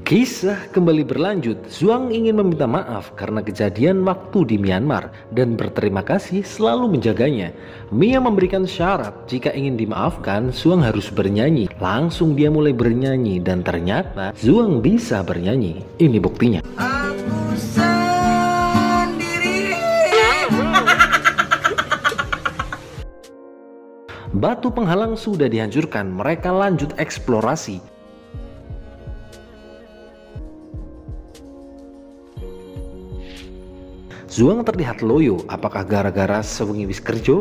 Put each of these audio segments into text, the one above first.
Kisah kembali berlanjut. Zhuang ingin meminta maaf karena kejadian waktu di Myanmar dan berterima kasih selalu menjaganya. Mia memberikan syarat jika ingin dimaafkan, Zhuang harus bernyanyi. Langsung dia mulai bernyanyi dan ternyata Zhuang bisa bernyanyi. Ini buktinya. Batu penghalang sudah dihancurkan, mereka lanjut eksplorasi. Zhuang terlihat loyo, apakah gara-gara sewengi wis kerja?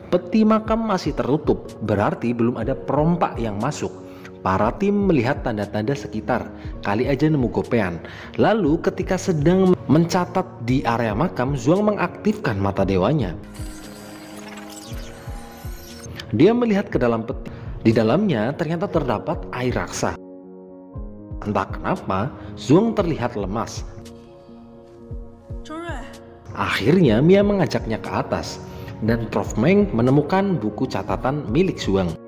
Peti makam masih tertutup, berarti belum ada perompak yang masuk. Para tim melihat tanda-tanda sekitar, kali aja nemu gopean. Lalu ketika sedang mencatat di area makam, Zhuang mengaktifkan mata dewanya. Dia melihat ke dalam peti. Di dalamnya ternyata terdapat air raksa. Entah kenapa, Zhuang terlihat lemas. Akhirnya Mia mengajaknya ke atas dan Prof Meng menemukan buku catatan milik Zhuang.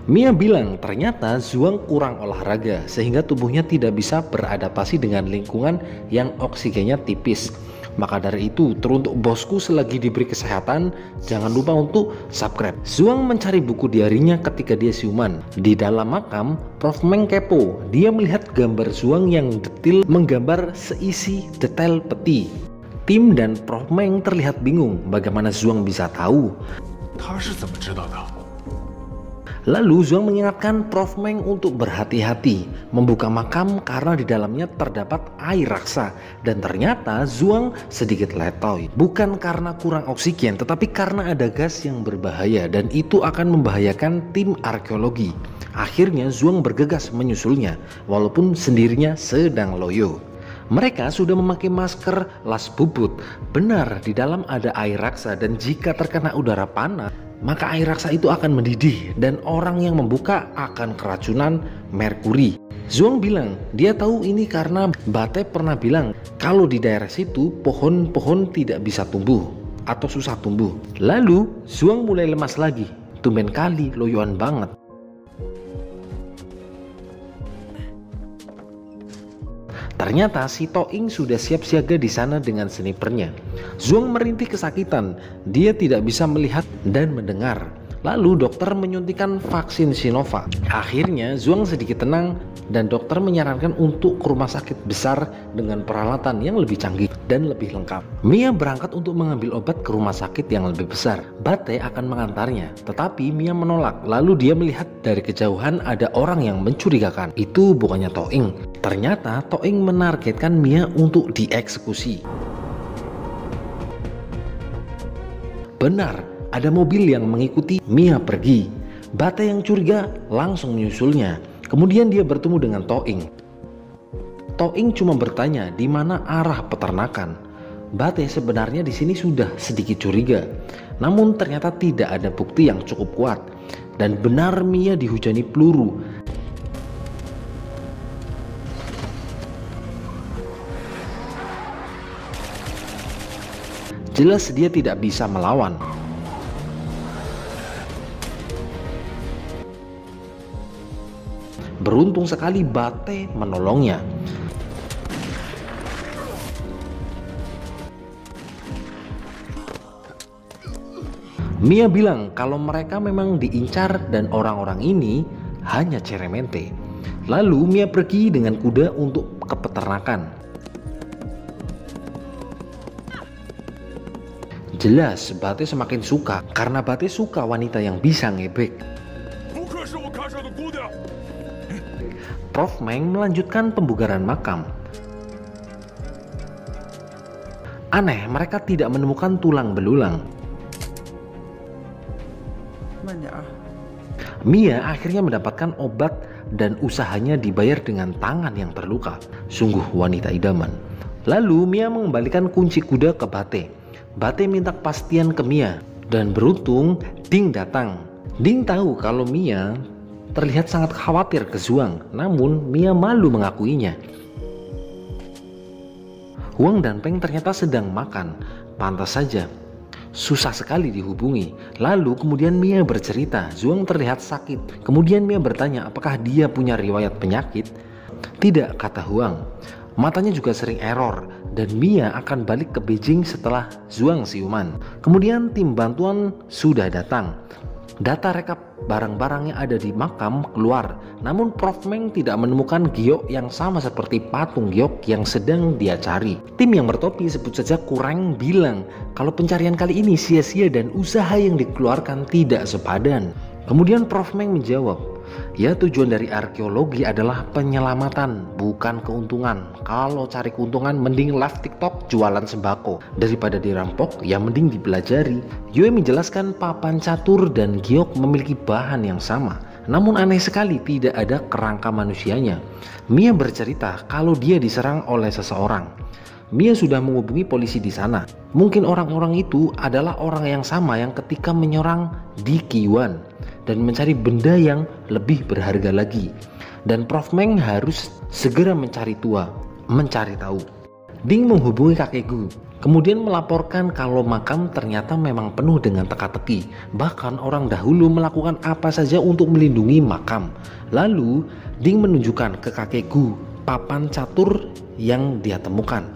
Mia bilang ternyata Zhuang kurang olahraga sehingga tubuhnya tidak bisa beradaptasi dengan lingkungan yang oksigennya tipis. Maka dari itu, teruntuk bosku selagi diberi kesehatan, jangan lupa untuk subscribe. Zhuang mencari buku diarinya ketika dia siuman. Di dalam makam, Prof Meng kepo. Dia melihat gambar Zhuang yang detil menggambar seisi detail peti. Tim dan Prof Meng terlihat bingung bagaimana Zhuang bisa tahu. Lalu Zhuang mengingatkan Prof Meng untuk berhati-hati membuka makam karena di dalamnya terdapat air raksa. Dan ternyata Zhuang sedikit letoy. Bukan karena kurang oksigen, tetapi karena ada gas yang berbahaya dan itu akan membahayakan tim arkeologi. Akhirnya Zhuang bergegas menyusulnya walaupun sendirinya sedang loyo. Mereka sudah memakai masker las bubut. Benar, di dalam ada air raksa dan jika terkena udara panas, maka air raksa itu akan mendidih dan orang yang membuka akan keracunan merkuri. Zhuang bilang dia tahu ini karena Bate pernah bilang kalau di daerah situ pohon-pohon tidak bisa tumbuh atau susah tumbuh. Lalu Zhuang mulai lemas lagi. Tumben kali loyoan banget. Ternyata si Toing sudah siap siaga di sana dengan snipernya. Zhuang merintih kesakitan, dia tidak bisa melihat dan mendengar. Lalu dokter menyuntikkan vaksin Sinovac. Akhirnya Zhuang sedikit tenang dan dokter menyarankan untuk ke rumah sakit besar dengan peralatan yang lebih canggih dan lebih lengkap. Mia berangkat untuk mengambil obat ke rumah sakit yang lebih besar. Bate akan mengantarnya, tetapi Mia menolak. Lalu dia melihat dari kejauhan ada orang yang mencurigakan. Itu bukannya Toing. Ternyata Toing menargetkan Mia untuk dieksekusi. Benar, ada mobil yang mengikuti Mia pergi. Bate yang curiga langsung menyusulnya. Kemudian dia bertemu dengan Toing. Toing cuma bertanya di mana arah peternakan. Bate sebenarnya di sini sudah sedikit curiga. Namun ternyata tidak ada bukti yang cukup kuat. Dan benar Mia dihujani peluru. Jelas dia tidak bisa melawan. Beruntung sekali Bate menolongnya. Mia bilang kalau mereka memang diincar dan orang-orang ini hanya ceremente. Lalu Mia pergi dengan kuda untuk ke peternakan. Jelas Bate semakin suka karena Bate suka wanita yang bisa ngebek. Prof Meng melanjutkan pembugaran makam. Aneh, mereka tidak menemukan tulang belulang. Mia akhirnya mendapatkan obat dan usahanya dibayar dengan tangan yang terluka. Sungguh wanita idaman. Lalu Mia mengembalikan kunci kuda ke Bate. Bate minta kepastian ke Mia dan beruntung Ding datang. Ding tahu kalau Mia terlihat sangat khawatir ke Zhuang, namun Mia malu mengakuinya. Huang dan Peng ternyata sedang makan, pantas saja. Susah sekali dihubungi. Lalu kemudian Mia bercerita, Zhuang terlihat sakit. Kemudian Mia bertanya apakah dia punya riwayat penyakit. Tidak, kata Huang. Matanya juga sering error dan Mia akan balik ke Beijing setelah Zhuang siuman. Kemudian tim bantuan sudah datang. Data rekap barang-barang yang ada di makam keluar, namun Prof Meng tidak menemukan giok yang sama seperti patung giok yang sedang dia cari. Tim yang bertopi sebut saja Kurang bilang kalau pencarian kali ini sia-sia dan usaha yang dikeluarkan tidak sepadan. Kemudian Prof Meng menjawab, ya tujuan dari arkeologi adalah penyelamatan bukan keuntungan. Kalau cari keuntungan mending live TikTok jualan sembako. Daripada dirampok ya mending dipelajari. Yue menjelaskan papan catur dan giok memiliki bahan yang sama, namun aneh sekali tidak ada kerangka manusianya. Mia bercerita kalau dia diserang oleh seseorang. Mia sudah menghubungi polisi di sana. Mungkin orang-orang itu adalah orang yang sama yang ketika menyerang di Qiwan dan mencari benda yang lebih berharga lagi. Dan Prof Meng harus segera mencari tahu. Ding menghubungi kakek Gu, kemudian melaporkan kalau makam ternyata memang penuh dengan teka-teki. Bahkan orang dahulu melakukan apa saja untuk melindungi makam. Lalu Ding menunjukkan ke kakek Gu papan catur yang dia temukan.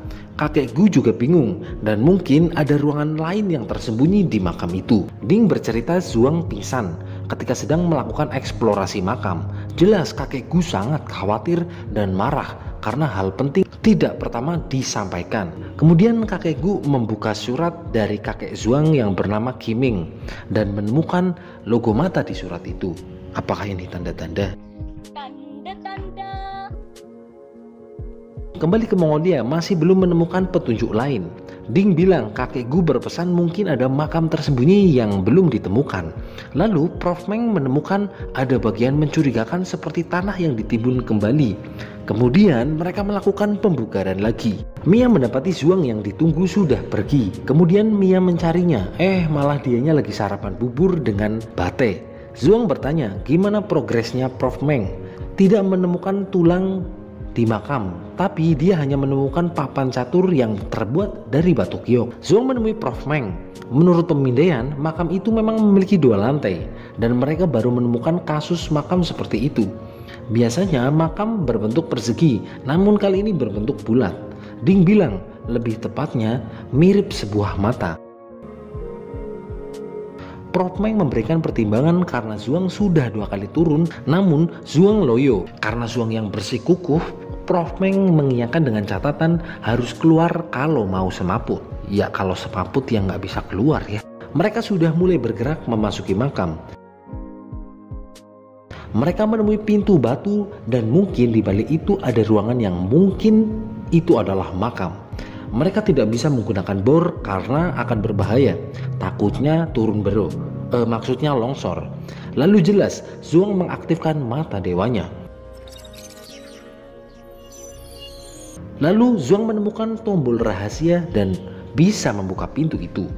Kakek Gu juga bingung dan mungkin ada ruangan lain yang tersembunyi di makam itu. Ding bercerita Zhuang pingsan ketika sedang melakukan eksplorasi makam. Jelas kakek Gu sangat khawatir dan marah karena hal penting tidak pertama disampaikan. Kemudian kakek Gu membuka surat dari kakek Zhuang yang bernama Qiming dan menemukan logo mata di surat itu. Apakah ini tanda-tanda? Kembali ke Mongolia masih belum menemukan petunjuk lain. Ding bilang kakek Gu berpesan mungkin ada makam tersembunyi yang belum ditemukan. Lalu Prof Meng menemukan ada bagian mencurigakan seperti tanah yang ditimbun kembali. Kemudian mereka melakukan pembugaran lagi. Mia mendapati Zhuang yang ditunggu sudah pergi. Kemudian Mia mencarinya. Malah dianya lagi sarapan bubur dengan bate. Zhuang bertanya gimana progresnya Prof Meng. Tidak menemukan tulang di makam, tapi dia hanya menemukan papan catur yang terbuat dari batu giok. Zhuang menemui Prof Meng. Menurut pemindaian, makam itu memang memiliki 2 lantai dan mereka baru menemukan kasus makam seperti itu. Biasanya makam berbentuk persegi, namun kali ini berbentuk bulat. Ding bilang lebih tepatnya mirip sebuah mata. Prof Meng memberikan pertimbangan karena Zhuang sudah 2 kali turun, namun Zhuang loyo. Karena Zhuang yang bersikukuh, Prof Meng mengiyakan dengan catatan harus keluar kalau mau semaput. Ya kalau semaput ya nggak bisa keluar ya. Mereka sudah mulai bergerak memasuki makam. Mereka menemui pintu batu dan mungkin di balik itu ada ruangan yang mungkin itu adalah makam. Mereka tidak bisa menggunakan bor karena akan berbahaya. Takutnya turun maksudnya longsor. Lalu jelas Zhuang mengaktifkan mata dewanya. Lalu Zhuang menemukan tombol rahasia dan bisa membuka pintu itu.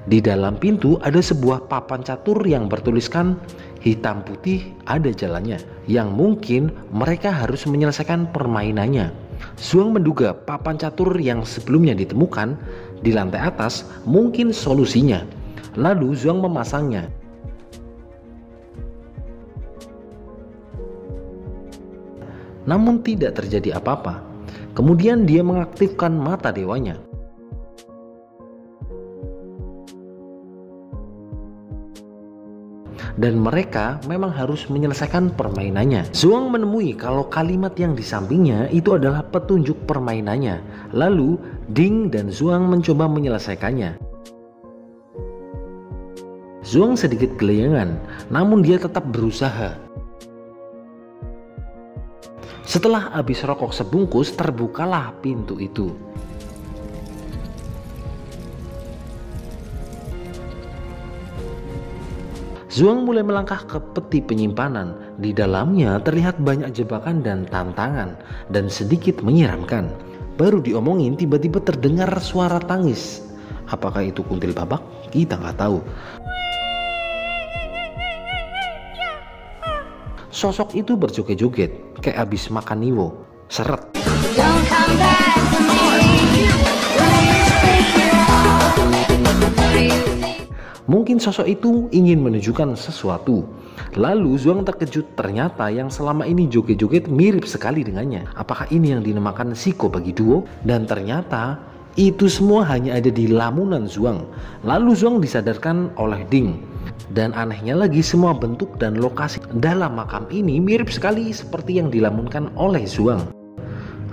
Di dalam pintu ada sebuah papan catur yang bertuliskan hitam putih ada jalannya, yang mungkin mereka harus menyelesaikan permainannya. Zhuang menduga papan catur yang sebelumnya ditemukan di lantai atas mungkin solusinya. Lalu Zhuang memasangnya. Namun tidak terjadi apa-apa. Kemudian dia mengaktifkan mata dewanya. Dan mereka memang harus menyelesaikan permainannya. Zhuang menemui kalau kalimat yang di sampingnya itu adalah petunjuk permainannya. Lalu Ding dan Zhuang mencoba menyelesaikannya. Zhuang sedikit kelayangan, namun dia tetap berusaha. Setelah habis rokok sebungkus, terbukalah pintu itu. Zhuang mulai melangkah ke peti penyimpanan. Di dalamnya terlihat banyak jebakan dan tantangan dan sedikit menyeramkan. Baru diomongin tiba-tiba terdengar suara tangis. Apakah itu kuntil babak? Kita nggak tahu. Sosok itu berjoget-joget kayak abis makan niwo. Seret. Don't come back to me. Mungkin sosok itu ingin menunjukkan sesuatu. Lalu Zhuang terkejut, ternyata yang selama ini joget-joget mirip sekali dengannya. Apakah ini yang dinamakan Shiko bagi duo? Dan ternyata itu semua hanya ada di lamunan Zhuang. Lalu Zhuang disadarkan oleh Ding. Dan anehnya lagi, semua bentuk dan lokasi dalam makam ini mirip sekali seperti yang dilamunkan oleh Zhuang.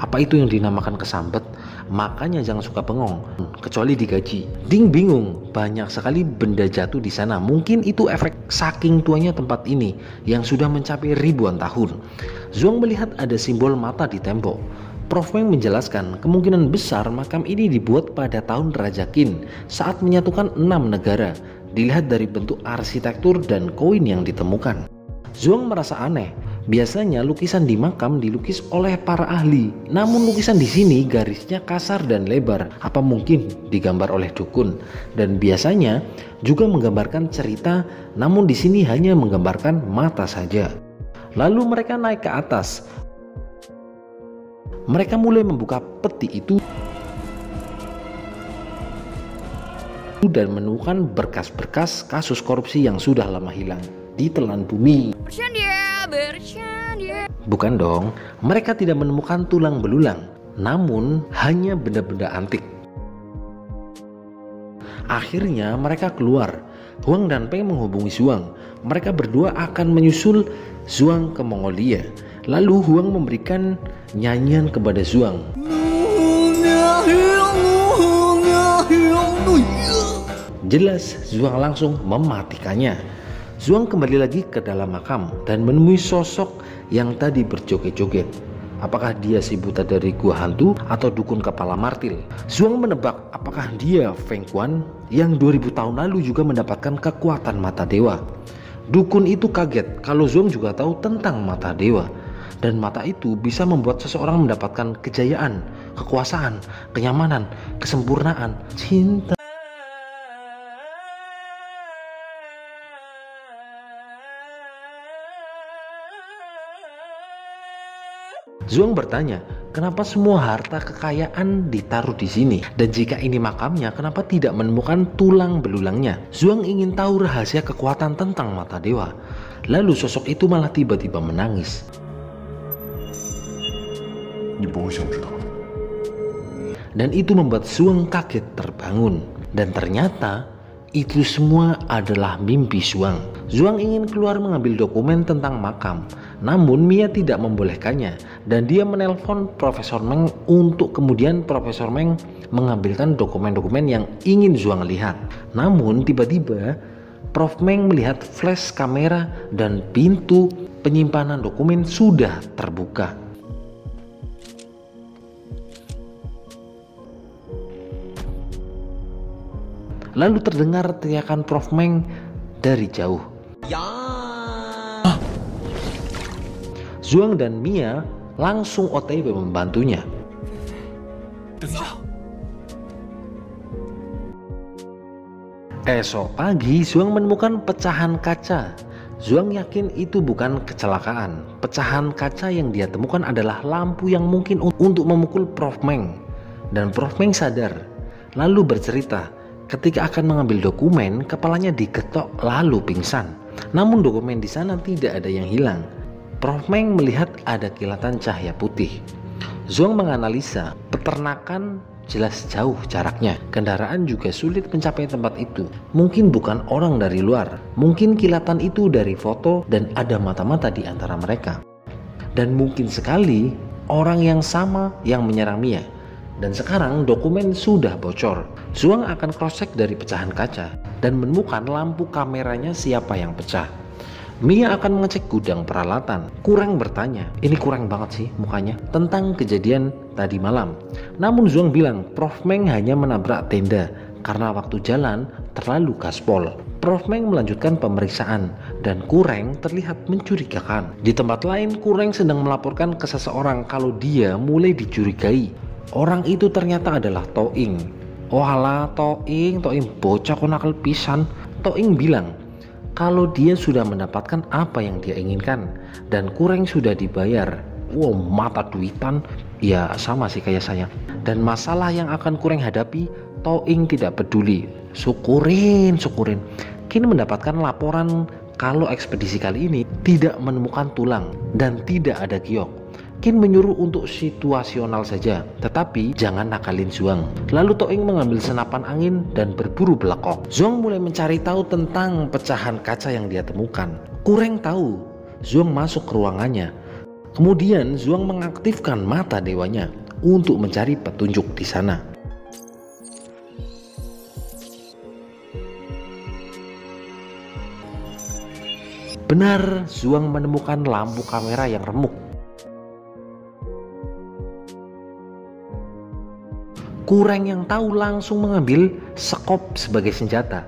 Apa itu yang dinamakan kesambet? Makanya jangan suka bengong, kecuali digaji. Ding bingung, banyak sekali benda jatuh di sana. Mungkin itu efek saking tuanya tempat ini yang sudah mencapai ribuan tahun. Zhuang melihat ada simbol mata di tembok. Prof Meng menjelaskan kemungkinan besar makam ini dibuat pada tahun Raja Qin saat menyatukan 6 negara. Dilihat dari bentuk arsitektur dan koin yang ditemukan. Zhuang merasa aneh. Biasanya lukisan di makam dilukis oleh para ahli, namun lukisan di sini garisnya kasar dan lebar. Apa mungkin digambar oleh dukun? Dan biasanya juga menggambarkan cerita, namun di sini hanya menggambarkan mata saja. Lalu mereka naik ke atas. Mereka mulai membuka peti itu dan menemukan berkas-berkas kasus korupsi yang sudah lama hilang ditelan bumi. Bukan dong, mereka tidak menemukan tulang belulang, namun hanya benda-benda antik. Akhirnya mereka keluar. Huang dan Peng menghubungi Zhuang. Mereka berdua akan menyusul Zhuang ke Mongolia. Lalu Huang memberikan nyanyian kepada Zhuang. Jelas Zhuang langsung mematikannya. Zhuang kembali lagi ke dalam makam dan menemui sosok yang tadi berjoget-joget. Apakah dia si buta dari gua hantu atau dukun kepala martil? Zhuang menebak apakah dia Feng Quan yang 2000 tahun lalu juga mendapatkan kekuatan mata dewa. Dukun itu kaget kalau Zhuang juga tahu tentang mata dewa. Dan mata itu bisa membuat seseorang mendapatkan kejayaan, kekuasaan, kenyamanan, kesempurnaan, cinta. Zhuang bertanya, kenapa semua harta kekayaan ditaruh di sini? Dan jika ini makamnya, kenapa tidak menemukan tulang belulangnya? Zhuang ingin tahu rahasia kekuatan tentang mata dewa. Lalu sosok itu malah tiba-tiba menangis. Dan itu membuat Zhuang kaget terbangun. Dan ternyata itu semua adalah mimpi Zhuang. Zhuang ingin keluar mengambil dokumen tentang makam, namun Mia tidak membolehkannya dan dia menelpon Profesor Meng untuk kemudian Profesor Meng mengambilkan dokumen-dokumen yang ingin Zhuang lihat. Namun tiba-tiba Prof Meng melihat flash kamera dan pintu penyimpanan dokumen sudah terbuka. Lalu terdengar teriakan Prof Meng dari jauh. Zhuang dan Mia langsung OTW membantunya. Esok pagi Zhuang menemukan pecahan kaca. Zhuang yakin itu bukan kecelakaan. Pecahan kaca yang dia temukan adalah lampu yang mungkin untuk memukul Prof Meng. Dan Prof Meng sadar, lalu bercerita ketika akan mengambil dokumen, kepalanya diketok lalu pingsan. Namun dokumen di sana tidak ada yang hilang. Prof Meng melihat ada kilatan cahaya putih. Zhuang menganalisa, peternakan jelas jauh jaraknya. Kendaraan juga sulit mencapai tempat itu. Mungkin bukan orang dari luar. Mungkin kilatan itu dari foto dan ada mata-mata di antara mereka. Dan mungkin sekali orang yang sama yang menyerang Mia. Dan sekarang dokumen sudah bocor. Zhuang akan cross-check dari pecahan kaca dan menemukan lampu kameranya siapa yang pecah. Mia akan mengecek gudang peralatan. Kurang bertanya, ini kurang banget sih mukanya, tentang kejadian tadi malam. Namun Zhuang bilang Prof Meng hanya menabrak tenda karena waktu jalan terlalu gaspol. Prof Meng melanjutkan pemeriksaan dan Kureng terlihat mencurigakan. Di tempat lain Kureng sedang melaporkan ke seseorang kalau dia mulai dicurigai. Orang itu ternyata adalah Toing. Oh alah Toing bocah kok nakal pisan. Toing bilang kalau dia sudah mendapatkan apa yang dia inginkan dan Kureng sudah dibayar. Wow, mata duitan. Ya sama sih kayak saya. Dan masalah yang akan Kureng hadapi Toing tidak peduli. Syukurin. Kin mendapatkan laporan kalau ekspedisi kali ini tidak menemukan tulang dan tidak ada giok. Kin menyuruh untuk situasional saja, tetapi jangan nakalin Zhuang. Lalu Toing mengambil senapan angin dan berburu belekok. Zhuang mulai mencari tahu tentang pecahan kaca yang dia temukan. Kureng tahu. Zhuang masuk ke ruangannya. Kemudian Zhuang mengaktifkan mata dewanya untuk mencari petunjuk di sana. Benar, Zhuang menemukan lampu kamera yang remuk. Kureng yang tahu langsung mengambil sekop sebagai senjata.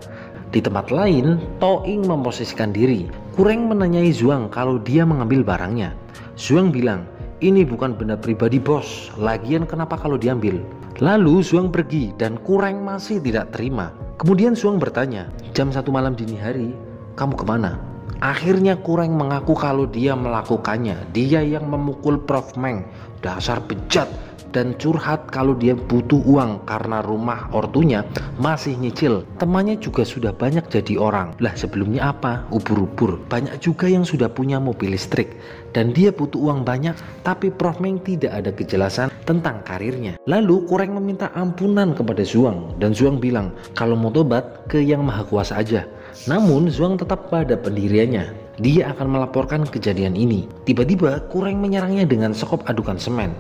Di tempat lain, Toing memposisikan diri. Kureng menanyai Zhuang kalau dia mengambil barangnya. Zhuang bilang, ini bukan benda pribadi bos, lagian kenapa kalau diambil? Lalu Zhuang pergi dan Kureng masih tidak terima. Kemudian Zhuang bertanya, jam 1 malam dini hari, kamu kemana? Akhirnya Kureng mengaku kalau dia melakukannya. Dia yang memukul Prof Meng, dasar bejat, dan curhat kalau dia butuh uang karena rumah ortunya masih nyicil. Temannya juga sudah banyak jadi orang. Lah sebelumnya apa? Ubur-ubur. Banyak juga yang sudah punya mobil listrik dan dia butuh uang banyak, tapi Prof Meng tidak ada kejelasan tentang karirnya. Lalu Kureng meminta ampunan kepada Zhuang dan Zhuang bilang kalau mau tobat ke Yang Maha Kuasa aja. Namun Zhuang tetap pada pendiriannya. Dia akan melaporkan kejadian ini. Tiba-tiba Kureng menyerangnya dengan sekop adukan semen.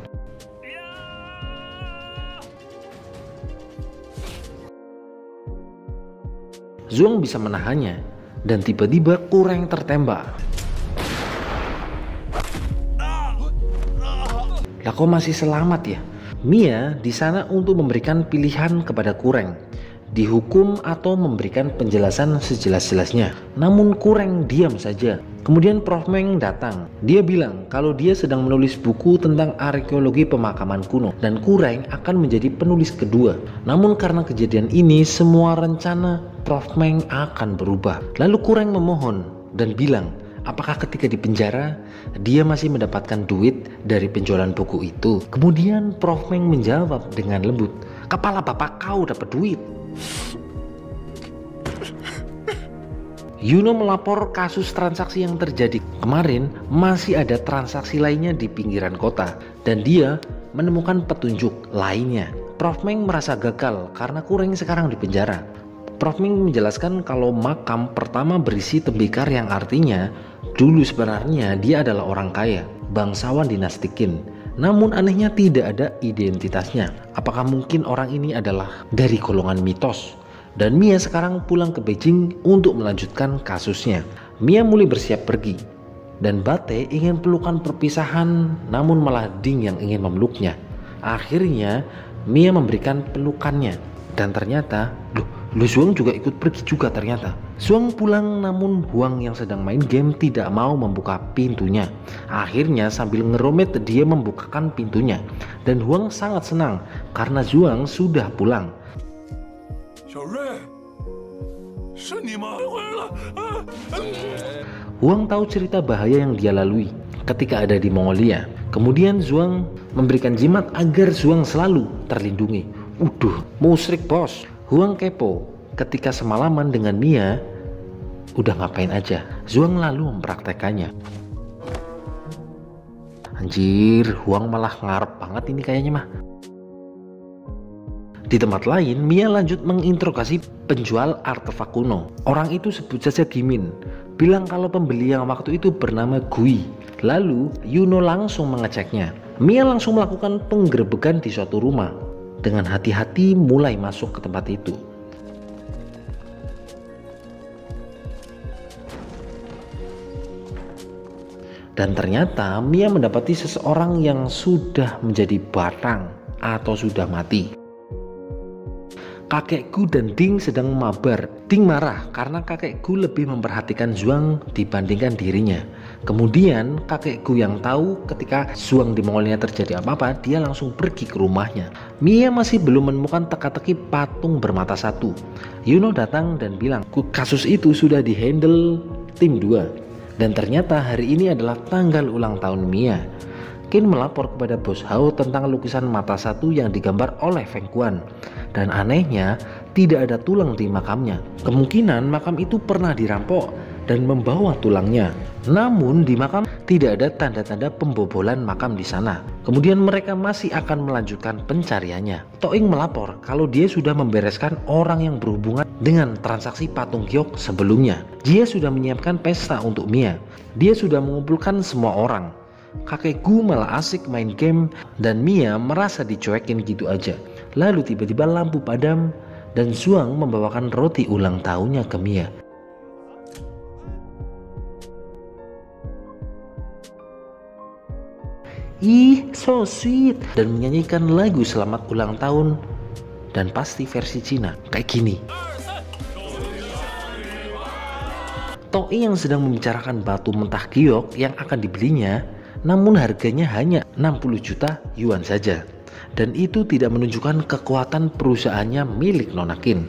Zhuang bisa menahannya dan tiba-tiba Kureng tertembak. Lah kok masih selamat ya? Mia di sana untuk memberikan pilihan kepada Kureng, dihukum atau memberikan penjelasan sejelas-jelasnya. Namun Kureng diam saja. Kemudian Prof Meng datang. Dia bilang kalau dia sedang menulis buku tentang arkeologi pemakaman kuno dan Kureng akan menjadi penulis kedua. Namun karena kejadian ini semua rencana Prof Meng akan berubah. Lalu Kureng memohon dan bilang apakah ketika di penjara dia masih mendapatkan duit dari penjualan buku itu. Kemudian Prof Meng menjawab dengan lembut, kepala bapak kau dapat duit. Yuno melapor kasus transaksi yang terjadi kemarin. Masih ada transaksi lainnya di pinggiran kota dan dia menemukan petunjuk lainnya. Prof Meng merasa gagal karena Kureng sekarang di penjara. Prof Meng menjelaskan kalau makam pertama berisi tembikar yang artinya dulu sebenarnya dia adalah orang kaya, bangsawan dinasti Qin. Namun anehnya tidak ada identitasnya. Apakah mungkin orang ini adalah dari golongan mitos? Dan Mia sekarang pulang ke Beijing untuk melanjutkan kasusnya. Mia mulai bersiap pergi dan Bate ingin pelukan perpisahan, namun malah Ding yang ingin memeluknya. Akhirnya Mia memberikan pelukannya dan ternyata Zhuang juga ikut pergi juga ternyata. Zhuang pulang namun Huang yang sedang main game tidak mau membuka pintunya. Akhirnya sambil ngeromet dia membukakan pintunya dan Huang sangat senang karena Zhuang sudah pulang. Huang tahu cerita bahaya yang dia lalui ketika ada di Mongolia. Kemudian Zhuang memberikan jimat agar Zhuang selalu terlindungi. Musyrik bos. Huang kepo ketika semalaman dengan Mia udah ngapain aja. Zhuang lalu mempraktekannya. Anjir, Huang malah ngarep banget ini kayaknya mah. Di tempat lain, Mia lanjut menginterogasi penjual artefak kuno. Orang itu sebut saja Gimin, bilang kalau pembeli yang waktu itu bernama Gui. Lalu Yuno langsung mengeceknya. Mia langsung melakukan penggerebekan di suatu rumah. Dengan hati-hati mulai masuk ke tempat itu. Dan ternyata Mia mendapati seseorang yang sudah menjadi batang atau sudah mati. Kakekku dan Ding sedang mabar. Ding marah karena kakekku lebih memperhatikan Zhuang dibandingkan dirinya. Kemudian kakekku yang tahu ketika Zhuang di Mongolia terjadi apa-apa, dia langsung pergi ke rumahnya. Mia masih belum menemukan teka-teki patung bermata satu. Yuno datang dan bilang kasus itu sudah dihandle tim 2. Dan ternyata hari ini adalah tanggal ulang tahun Mia. Kin melapor kepada bos Hao tentang lukisan mata satu yang digambar oleh Feng Kuan. Dan anehnya, tidak ada tulang di makamnya. Kemungkinan makam itu pernah dirampok dan membawa tulangnya. Namun di makam tidak ada tanda-tanda pembobolan makam di sana. Kemudian mereka masih akan melanjutkan pencariannya. Toing melapor kalau dia sudah membereskan orang yang berhubungan dengan transaksi patung giok sebelumnya. Dia sudah menyiapkan pesta untuk Mia. Dia sudah mengumpulkan semua orang. Kakek Gu malah asik main game dan Mia merasa dicuekin gitu aja. Lalu tiba-tiba lampu padam dan Zhuang membawakan roti ulang tahunnya ke Mia. Ih, so sweet, dan menyanyikan lagu selamat ulang tahun dan pasti versi Cina kayak gini. Toei yang sedang membicarakan batu mentah giok yang akan dibelinya, namun harganya hanya 60 juta yuan saja. Dan itu tidak menunjukkan kekuatan perusahaannya milik Nona Qin.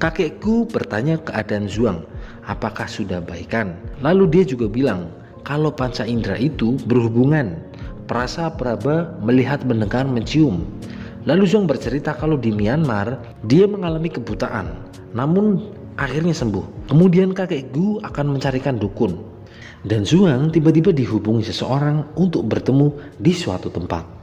Kakekku bertanya keadaan Zhuang, apakah sudah baikan? Lalu dia juga bilang kalau panca indera itu berhubungan. Perasa peraba melihat, mendengar, mencium. Lalu Zhuang bercerita kalau di Myanmar dia mengalami kebutaan, namun akhirnya sembuh. Kemudian kakek Gu akan mencarikan dukun. Dan Zhuang tiba-tiba dihubungi seseorang untuk bertemu di suatu tempat.